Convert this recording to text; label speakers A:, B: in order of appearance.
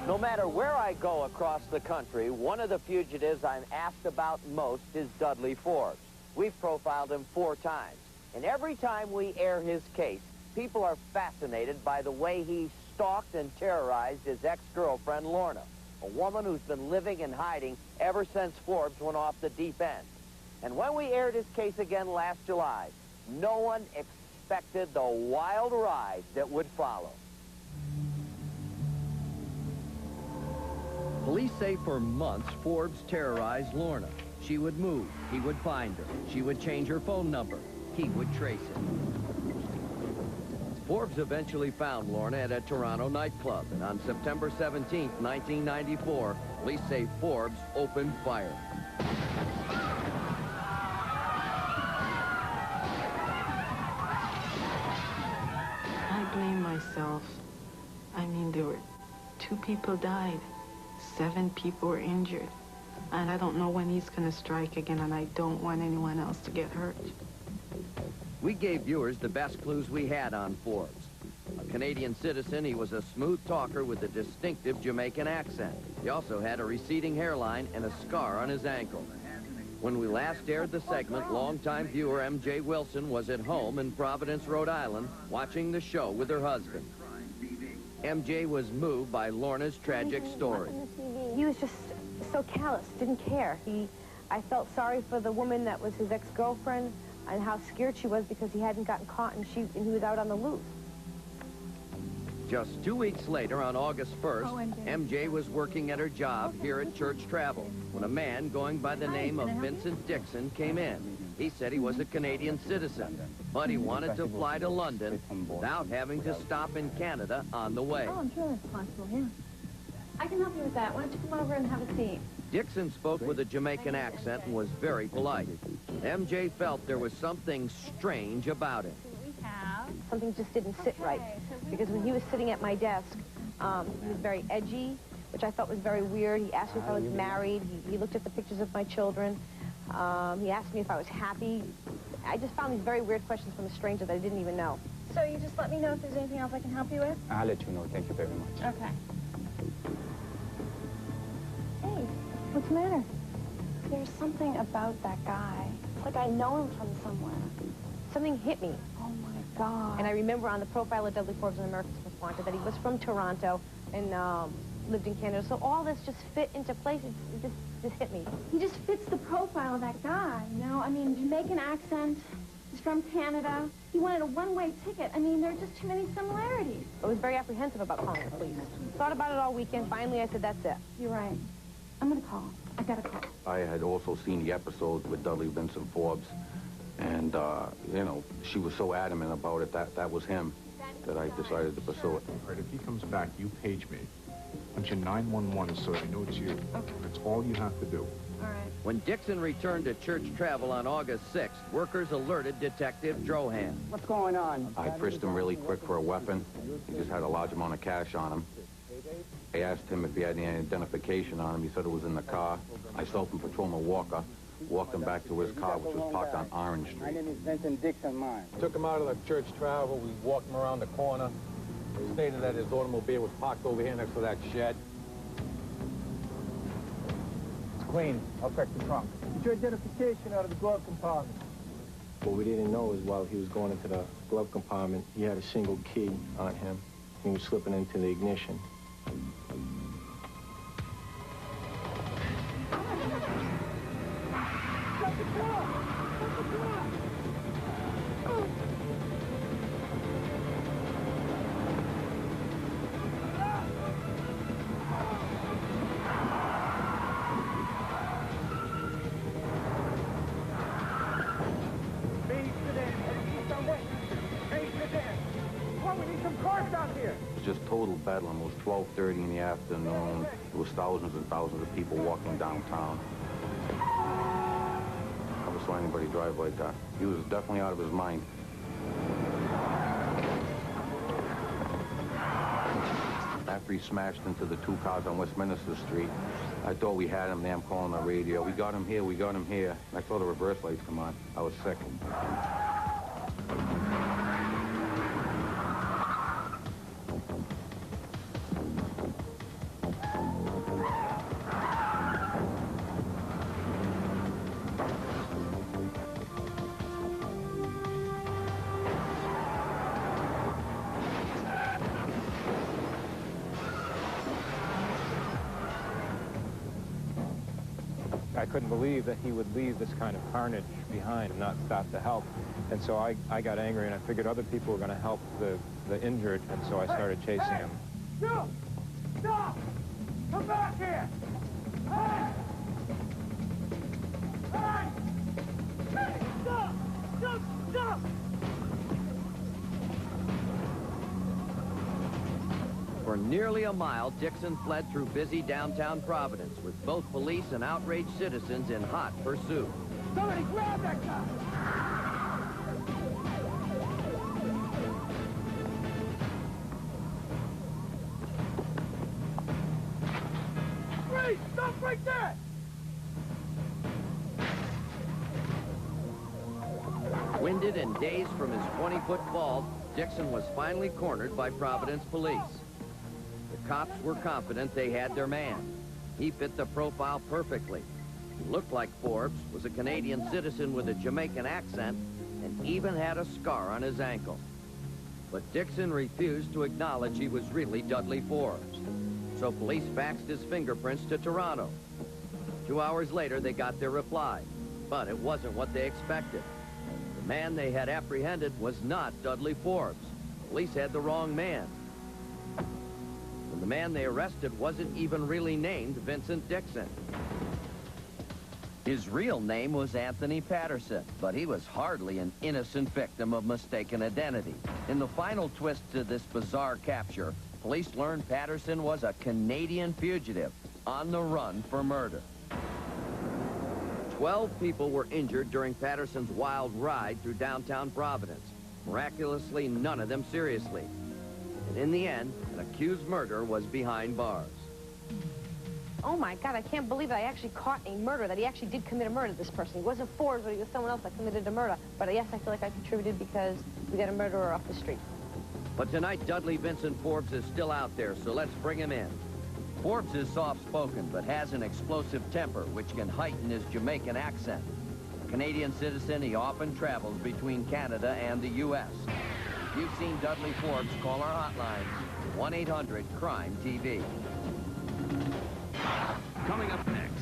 A: No matter where I go across the country, one of the fugitives I'm asked about most is Dudley Forbes. We've profiled him 4 times. And every time we air his case, people are fascinated by the way he stalked and terrorized his ex-girlfriend, Lorna, a woman who's been living in hiding ever since Forbes went off the deep end. And when we aired his case again last July, no one expected the wild ride that would follow. Police say for months, Forbes terrorized Lorna. She would move. He would find her. She would change her phone number. He would trace it. Forbes eventually found Lorna at a Toronto nightclub, and on September 17, 1994, police say Forbes opened fire.
B: I blame myself. I mean, there were 2 people died. 7 people were injured. And I don't know when he's going to strike again, and I don't want anyone else to get hurt.
A: We gave viewers the best clues we had on Forbes. A Canadian citizen, he was a smooth talker with a distinctive Jamaican accent. He also had a receding hairline and a scar on his ankle. When we last aired the segment, longtime viewer M.J. Wilson was at home in Providence, Rhode Island, watching the show with her husband. M.J. was moved by Lorna's tragic story.
C: He was just so callous, didn't care. I felt sorry for the woman that was his ex-girlfriend and how scared she was because he hadn't gotten caught and he was out on the loose.
A: Just 2 weeks later, on August 1st, MJ was working at her job here at Church Travel when a man going by the name of Vincent Dixon came in. He said he was a Canadian citizen, but he wanted to fly to London without having to stop in Canada on the way.
D: Oh, I'm sure that's possible, yeah. I can help you with that. Why don't you come over and have a seat?
A: Dixon spoke with a Jamaican accent and was very polite. MJ felt there was something strange about him.
C: Something just didn't sit right, because when he was sitting at my desk, he was very edgy, which I thought was very weird. He asked me if I was married. He looked at the pictures of my children. He asked me if I was happy. I just found these very weird questions from a stranger that I didn't even know.
D: So you just let me know if there's anything else I can help you with?
E: I'll let you know. Thank you very much.
D: Okay. Hey, what's the matter? There's something about that guy. It's like I know him from somewhere.
C: Something hit me.
D: Oh, my God.
C: And I remember on the profile of Dudley Forbes in America's Most Wanted that he was from Toronto and lived in Canada. So all this just fit into place. It just hit me.
D: He just fits the profile of that guy, you know? I mean, Jamaican accent. He's from Canada. He wanted a one-way ticket. I mean, there are just too many similarities.
C: I was very apprehensive about calling the police. Thought about it all weekend. Finally, I said, that's it.
D: You're right. I'm going to call him. I got to call.
E: I had also seen the episode with Dudley Vincent Forbes, and, you know, she was so adamant about it that was him that I decided to pursue it.
F: All right, if he comes back, you page me. Punch in 911 so I know it's you.
D: Okay.
F: That's all you have to do.
D: All right.
A: When Dixon returned to Church Travel on August 6th, workers alerted Detective Drohan.
G: What's going on?
E: I frisked him really quick for a weapon. He just had a large amount of cash on him. I asked him if he had any identification on him. He said it was in the car. I saw from Patrolman Walker, walked him back to his car, which was parked on Orange
G: My
E: Street.
G: name is Vincent Dixon, mine.
H: Took him out of the Church Travel. We walked him around the corner. He stated that his automobile was parked over here next to that shed. It's clean. I'll check the trunk.
G: Get your identification out of the glove compartment.
I: What we didn't know is while he was going into the glove compartment, he had a single key on him. He was slipping into the ignition.
E: Just total bedlam. It was 12:30 in the afternoon. There was thousands and thousands of people walking downtown. Never saw anybody drive like that. He was definitely out of his mind. After he smashed into the 2 cars on Westminster Street, I thought we had him there. I'm calling the radio. We got him here, we got him here. And I saw the reverse lights come on. I was sick.
I: I couldn't believe that he would leave this kind of carnage behind and not stop to help. And so I got angry, and I figured other people were going to help the injured, and so I started chasing him.
G: You! Stop! Come back here! Hey! Hey! Hey! Stop! Stop! Stop!
A: For nearly a mile, Dixon fled through busy downtown Providence with both police and outraged citizens in hot pursuit.
G: Somebody grab that guy! Freeze! Stop right there!
A: Winded and dazed from his 20-foot fall, Dixon was finally cornered by Providence police. The cops were confident they had their man. He fit the profile perfectly. He looked like Forbes, was a Canadian citizen with a Jamaican accent, and even had a scar on his ankle. But Dixon refused to acknowledge he was really Dudley Forbes. So police faxed his fingerprints to Toronto. 2 hours later, they got their reply. But it wasn't what they expected. The man they had apprehended was not Dudley Forbes. Police had the wrong man. And the man they arrested wasn't even really named Vincent Dixon. His real name was Anthony Patterson, but he was hardly an innocent victim of mistaken identity. In the final twist to this bizarre capture, police learned Patterson was a Canadian fugitive on the run for murder. 12 people were injured during Patterson's wild ride through downtown Providence. Miraculously, none of them seriously. And in the end, an accused murderer was behind bars.
C: Oh my God, I can't believe I actually caught a murder, that he actually did commit a murder, this person. He wasn't Forbes, but he was someone else that committed a murder. But yes, I feel like I contributed because we got a murderer off the street.
A: But tonight, Dudley Vincent Forbes is still out there, so let's bring him in. Forbes is soft-spoken, but has an explosive temper, which can heighten his Jamaican accent. A Canadian citizen, he often travels between Canada and the U.S. If you've seen Dudley Forbes, call our hotline, 1-800-CRIME-TV.
J: Coming up next,